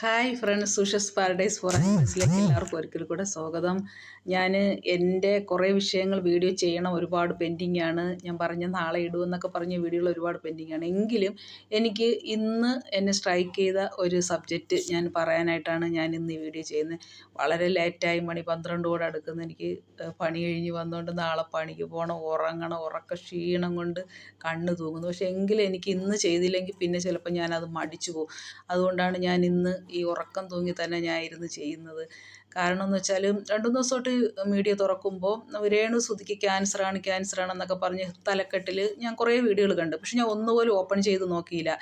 Hi friends, സുഷസ് paradise four ആനിമൽസിലേക്ക് എല്ലാവർക്കും ഒരിക്കൽ കൂടെ സ്വാഗതം. ഞാൻ എൻ്റെ കുറേ വിഷയങ്ങൾ വീഡിയോ ചെയ്യണം, ഒരുപാട് പെൻഡിങ് ആണ്. ഞാൻ പറഞ്ഞ നാളെ ഇടുമെന്നൊക്കെ പറഞ്ഞ വീഡിയോകൾ ഒരുപാട് പെൻഡിങ് ആണ്. എങ്കിലും എനിക്ക് ഇന്ന് എന്നെ സ്ട്രൈക്ക് ചെയ്ത ഒരു സബ്ജക്റ്റ് ഞാൻ പറയാനായിട്ടാണ് ഞാൻ ഇന്ന് ഈ വീഡിയോ ചെയ്യുന്നത്. വളരെ ലേറ്റായി, മണി 12 അടുക്കുന്നു. എനിക്ക് പണി കഴിഞ്ഞ് വന്നുകൊണ്ട് നാളെ പണിക്ക് പോകണം, ഉറങ്ങണം, ഉറക്ക ക്ഷീണം കൊണ്ട് കണ്ണ് തൂങ്ങുന്നു. പക്ഷേ എങ്കിലും എനിക്ക് ഇന്ന് ചെയ്തില്ലെങ്കിൽ പിന്നെ ചിലപ്പോൾ ഞാനത് മടിച്ചു പോകും. അതുകൊണ്ടാണ് ഞാൻ ഇന്ന് ഈ ഉറക്കം തൂങ്ങി തന്നെ ഞാൻ ഇരുന്ന് ചെയ്യുന്നത്. കാരണം എന്ന് വെച്ചാൽ 2-3 ദിവസമായിട്ട് മീഡിയ തുറക്കുമ്പോൾ രേണു സുധിക്ക് ക്യാൻസറാണെന്നൊക്കെ പറഞ്ഞ് തലക്കെട്ടിൽ ഞാൻ കുറേ വീഡിയോകൾ കണ്ടു. പക്ഷെ ഞാൻ ഒന്നുപോലും ഓപ്പൺ ചെയ്ത് നോക്കിയില്ല.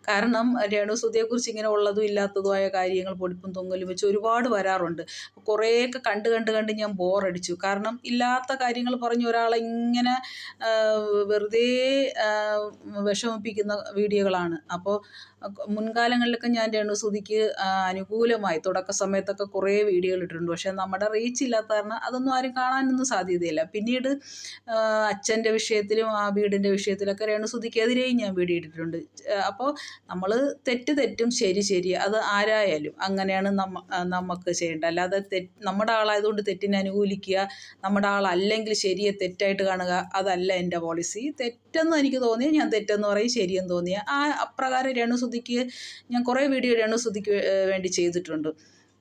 കാരണം രേണു സുധിയെക്കുറിച്ച് ഇങ്ങനെ ഉള്ളതും ഇല്ലാത്തതുമായ കാര്യങ്ങൾ പൊടിപ്പും തൊങ്ങലും വെച്ച് ഒരുപാട് വരാറുണ്ട്. കുറേയൊക്കെ കണ്ട് ഞാൻ ബോറടിച്ചു. കാരണം ഇല്ലാത്ത കാര്യങ്ങൾ പറഞ്ഞ് ഒരാളെ ഇങ്ങനെ വെറുതെ വിഷമിപ്പിക്കുന്ന വീഡിയോകളാണ്. അപ്പോൾ മുൻകാലങ്ങളിലൊക്കെ ഞാൻ രേണു സുധിക്ക് അനുകൂലമായി തുടക്ക സമയത്തൊക്കെ കുറേ വീഡിയോകൾ ഇട്ടിട്ടുണ്ട്. പക്ഷേ നമ്മുടെ റീച്ച് ഇല്ലാത്ത കാരണം അതൊന്നും ആരും കാണാനൊന്നും സാധ്യതയില്ല. പിന്നീട് അച്ഛൻ്റെ വിഷയത്തിലും ആ വീടിൻ്റെ വിഷയത്തിലൊക്കെ രേണു സുധിക്കെതിരെയും ഞാൻ വീഡിയോ ഇട്ടിട്ടുണ്ട്. അപ്പോൾ നമ്മൾ തെറ്റും ശരി അത് ആരായാലും അങ്ങനെയാണ് നമുക്ക് ചെയ്യേണ്ടത്. അല്ലാതെ നമ്മുടെ ആളായതുകൊണ്ട് തെറ്റിനെ അനുകൂലിക്കുക, നമ്മുടെ ആളല്ലെങ്കിൽ ശരിയെ തെറ്റായിട്ട് കാണുക, അതല്ല എൻ്റെ പോളിസി. തെറ്റെന്ന് എനിക്ക് തോന്നിയാൽ ഞാൻ തെറ്റെന്ന് പറയും, ശരിയെന്ന് തോന്നിയാൽ അപ്രകാരം രേണു സുധിക്ക് ഞാൻ കുറേ വീഡിയോ രേണു സുധിക്ക് വേണ്ടി ചെയ്തിട്ടുണ്ട്.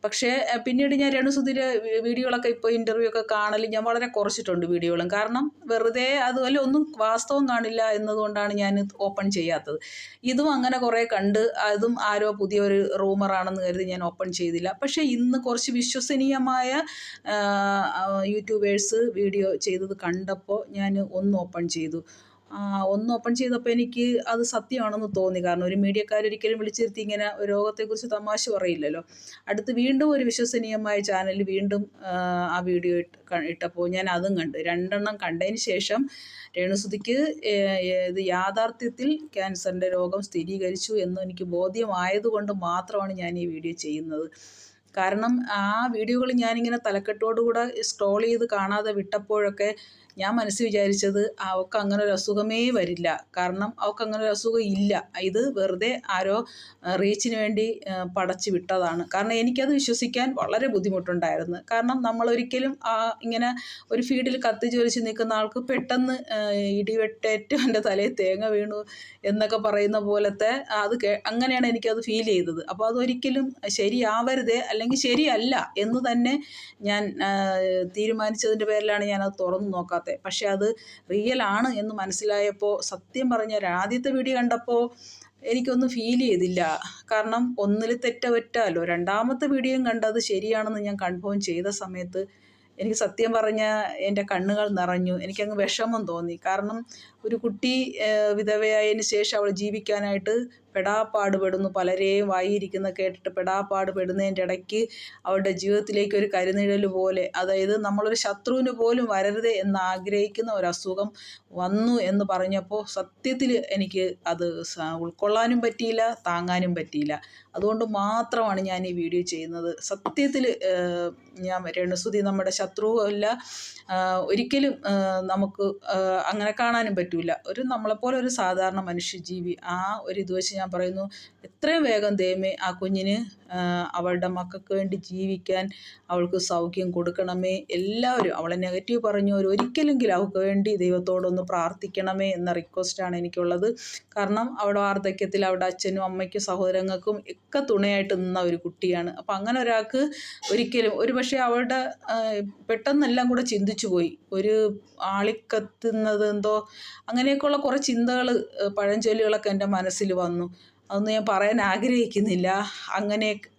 പക്ഷേ പിന്നീട് ഞാൻ രേണു സുധിയുടെ വീഡിയോകളൊക്കെ ഇപ്പോൾ ഇൻ്റർവ്യൂ ഒക്കെ കാണൽ ഞാൻ വളരെ കുറച്ചിട്ടുണ്ട് വീഡിയോകളും. കാരണം വെറുതെ അതുപോലെ ഒന്നും വാസ്തവം കാണില്ല എന്നതുകൊണ്ടാണ് ഞാൻ ഓപ്പൺ ചെയ്യാത്തത്. ഇതും അങ്ങനെ കുറേ കണ്ട് അതും ആരോ പുതിയൊരു റൂമറാണെന്ന് കരുതി ഞാൻ ഓപ്പൺ ചെയ്തില്ല. പക്ഷേ ഇന്ന് കുറച്ച് വിശ്വസനീയമായ യൂട്യൂബേഴ്സ് വീഡിയോ ചെയ്തത് കണ്ടപ്പോൾ ഞാൻ ഒന്ന് ഓപ്പൺ ചെയ്തു. ഓപ്പൺ ചെയ്തപ്പോൾ എനിക്ക് അത് സത്യമാണെന്ന് തോന്നി. കാരണം ഒരു മീഡിയക്കാരൊരിക്കലും വിളിച്ചിരുത്തി ഇങ്ങനെ രോഗത്തെക്കുറിച്ച് തമാശ പറയില്ലല്ലോ. അടുത്ത് വീണ്ടും ഒരു വിശ്വസനീയമായ ചാനൽ വീണ്ടും ആ വീഡിയോ ഇട്ടപ്പോൾ ഞാൻ അതും കണ്ട്. 2 എണ്ണം കണ്ടതിന് ശേഷം രേണുസുധിക്ക് ഇത് യാഥാർത്ഥ്യത്തിൽ ക്യാൻസറിൻ്റെ രോഗം സ്ഥിരീകരിച്ചു എന്ന് എനിക്ക് ബോധ്യമായതുകൊണ്ട് മാത്രമാണ് ഞാൻ ഈ വീഡിയോ ചെയ്യുന്നത്. കാരണം ആ വീഡിയോകൾ ഞാനിങ്ങനെ തലക്കെട്ടോടുകൂടെ സ്ക്രോൾ ചെയ്ത് കാണാതെ വിട്ടപ്പോഴൊക്കെ ഞാൻ മനസ്സിൽ വിചാരിച്ചത് അവൾക്ക് അങ്ങനെ ഒരു അസുഖമേ വരില്ല. കാരണം അവൾക്ക് അങ്ങനെ ഒരു അസുഖം ഇല്ല. ഇത് വെറുതെ ആരോ റീച്ചിന് വേണ്ടി പടച്ചു വിട്ടതാണ്. കാരണം എനിക്കത് വിശ്വസിക്കാൻ വളരെ ബുദ്ധിമുട്ടുണ്ടായിരുന്നു. കാരണം നമ്മളൊരിക്കലും ഇങ്ങനെ ഒരു ഫീൽഡിൽ കത്തിജ്വലിച്ച് നിൽക്കുന്ന ആൾക്ക് പെട്ടെന്ന് ഇടിവെട്ടേറ്റ് എൻ്റെ തലയിൽ തേങ്ങ വീണു എന്നൊക്കെ പറയുന്ന പോലത്തെ അങ്ങനെയാണ് എനിക്കത് ഫീൽ ചെയ്തത്. അപ്പോൾ അതൊരിക്കലും ശരിയാവരുതേ, അല്ലെങ്കിൽ ശരിയല്ല എന്ന് തന്നെ ഞാൻ തീരുമാനിച്ചതിൻ്റെ പേരിലാണ് ഞാനത് തുറന്നു നോക്കാത്തത്. പക്ഷെ അത് റിയൽ ആണ് എന്ന് മനസ്സിലായപ്പോൾ, സത്യം പറഞ്ഞാൽ ആദ്യത്തെ വീഡിയോ കണ്ടപ്പോൾ എനിക്കൊന്നും ഫീൽ ചെയ്തില്ല. കാരണം ഒന്നിൽ തെറ്റോ, രണ്ടാമത്തെ വീഡിയോയും കണ്ടത് ശരിയാണെന്ന് ഞാൻ കൺഫേം ചെയ്ത സമയത്ത് എനിക്ക് സത്യം പറഞ്ഞാൽ എൻ്റെ കണ്ണുകൾ നിറഞ്ഞു. എനിക്കങ്ങ് വിഷമം തോന്നി. കാരണം ഒരു കുട്ടി വിധവയായതിന് ശേഷം അവൾ ജീവിക്കാനായിട്ട് പെടാപ്പാടുപെടുന്നു. പലരെയും വായിരിക്കുന്ന കേട്ടിട്ട് പെടാപ്പാടുപെടുന്നതിൻ്റെ ഇടയ്ക്ക് അവളുടെ ജീവിതത്തിലേക്ക് ഒരു കരുനിഴൽ പോലെ, അതായത് നമ്മളൊരു ശത്രുവിന് പോലും വരരുതേ എന്ന് ആഗ്രഹിക്കുന്ന ഒരു അസുഖം വന്നു എന്ന് പറഞ്ഞപ്പോൾ സത്യത്തിൽ എനിക്ക് അത് ഉൾക്കൊള്ളാനും പറ്റിയില്ല, താങ്ങാനും പറ്റിയില്ല. അതുകൊണ്ട് മാത്രമാണ് ഞാൻ ഈ വീഡിയോ ചെയ്യുന്നത്. സത്യത്തിൽ ഞാൻ രേണുസുധി നമ്മുടെ ശത്രുവല്ല, ഒരിക്കലും നമുക്ക് അങ്ങനെ കാണാനും പറ്റില്ല. നമ്മളെപ്പോലെ ഒരു സാധാരണ മനുഷ്യജീവി. ഒരു ഇത് വെച്ച് ഞാൻ പറയുന്നു, എത്രയും വേഗം ദൈവമേ ആ കുഞ്ഞിന് അവളുടെ മക്കൾക്ക് വേണ്ടി ജീവിക്കാൻ അവൾക്ക് സൗഖ്യം കൊടുക്കണമേ. എല്ലാവരും അവളെ നെഗറ്റീവ് പറഞ്ഞവർ ഒരിക്കലെങ്കിലും അവൾക്ക് വേണ്ടി ദൈവത്തോടൊന്ന് പ്രാർത്ഥിക്കണമേ എന്ന റിക്വസ്റ്റാണ് എനിക്കുള്ളത്. കാരണം അവിടെ വാർദ്ധക്യത്തിൽ അവിടെ അച്ഛനും അമ്മയ്ക്കും സഹോദരങ്ങൾക്കും ഒക്കെ തുണയായിട്ട് നിന്ന ഒരു കുട്ടിയാണ്. അപ്പം അങ്ങനെ ഒരാൾക്ക് ഒരിക്കലും പക്ഷേ അവളുടെ പെട്ടെന്നെല്ലാം കൂടെ ചിന്തിച്ചു പോയി. ഒരു ആളിക്കത്തുന്നത് എന്തോ അങ്ങനെയൊക്കെയുള്ള കുറേ ചിന്തകൾ, പഴഞ്ചൊല്ലുകളൊക്കെ എൻ്റെ മനസ്സിൽ വന്നു. അതൊന്നും ഞാൻ പറയാൻ ആഗ്രഹിക്കുന്നില്ല.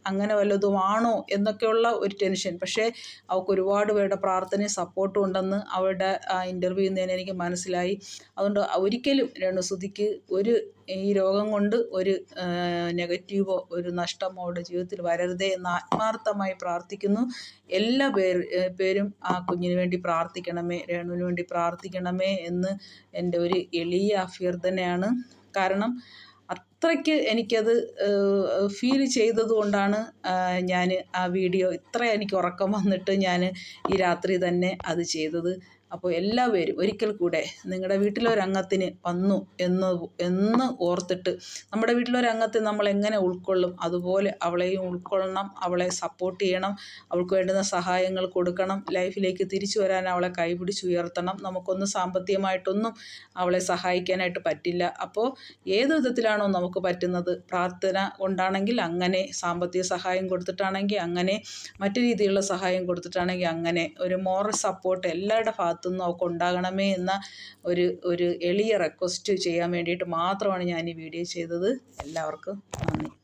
അങ്ങനെ വല്ലതുമാണോ എന്നൊക്കെയുള്ള ഒരു ടെൻഷൻ. പക്ഷേ അവൾക്ക് ഒരുപാട് പേരുടെ പ്രാർത്ഥനയും സപ്പോർട്ടും ഉണ്ടെന്ന് അവളുടെ ഇൻ്റർവ്യൂ നിന്ന് എനിക്ക് മനസ്സിലായി. അതുകൊണ്ട് ഒരിക്കലും രേണുസുധിക്ക് ഈ രോഗം കൊണ്ട് ഒരു നെഗറ്റീവോ ഒരു നഷ്ടമോ അവളുടെ ജീവിതത്തിൽ വരരുതേ എന്ന് ആത്മാർത്ഥമായി പ്രാർത്ഥിക്കുന്നു. എല്ലാ പേരും ആ കുഞ്ഞിന് വേണ്ടി പ്രാർത്ഥിക്കണമേ, രേണുവിന് വേണ്ടി പ്രാർത്ഥിക്കണമേ എന്ന് എൻ്റെ ഒരു എളിയ അഭ്യർത്ഥനയാണ്. കാരണം അത്രയ്ക്ക് എനിക്കത് ഫീൽ ചെയ്തത് കൊണ്ടാണ് ഞാൻ ആ വീഡിയോ എനിക്ക് ഉറക്കം വന്നിട്ട് ഞാൻ ഈ രാത്രി തന്നെ അത് ചെയ്തത്. അപ്പോൾ എല്ലാവരും ഒരിക്കൽ കൂടെ നിങ്ങളുടെ വീട്ടിലൊരംഗത്തിന് വന്നു എന്ന് ഓർത്തിട്ട് നമ്മുടെ വീട്ടിലൊരംഗത്തെ നമ്മൾ എങ്ങനെ ഉൾക്കൊള്ളും അതുപോലെ അവളെയും ഉൾക്കൊള്ളണം, അവളെ സപ്പോർട്ട് ചെയ്യണം, അവൾക്ക് വേണ്ടുന്ന സഹായങ്ങൾ കൊടുക്കണം. ലൈഫിലേക്ക് തിരിച്ചു വരാൻ അവളെ കൈപിടിച്ചുയർത്തണം. നമുക്കൊന്നും സാമ്പത്തികമായിട്ടൊന്നും അവളെ സഹായിക്കാനായിട്ട് പറ്റില്ല. അപ്പോൾ ഏത് വിധത്തിലാണോ നമുക്ക് പറ്റുന്നത്, പ്രാർത്ഥന കൊണ്ടാണെങ്കിൽ അങ്ങനെ, സാമ്പത്തിക സഹായം കൊടുത്തിട്ടാണെങ്കിൽ അങ്ങനെ, മറ്റു രീതിയിലുള്ള സഹായം കൊടുത്തിട്ടാണെങ്കിൽ അങ്ങനെ, ഒരു മോറൽ സപ്പോർട്ട് എല്ലാവരുടെ ഭാഗത്തുനിന്നും അവൾക്ക് ഉണ്ടാകണമേ എന്ന ഒരു എളിയ റിക്വസ്റ്റ് ചെയ്യാൻ വേണ്ടിയിട്ട് മാത്രമാണ് ഞാൻ ഈ വീഡിയോ ചെയ്തത്. എല്ലാവർക്കും നന്ദി.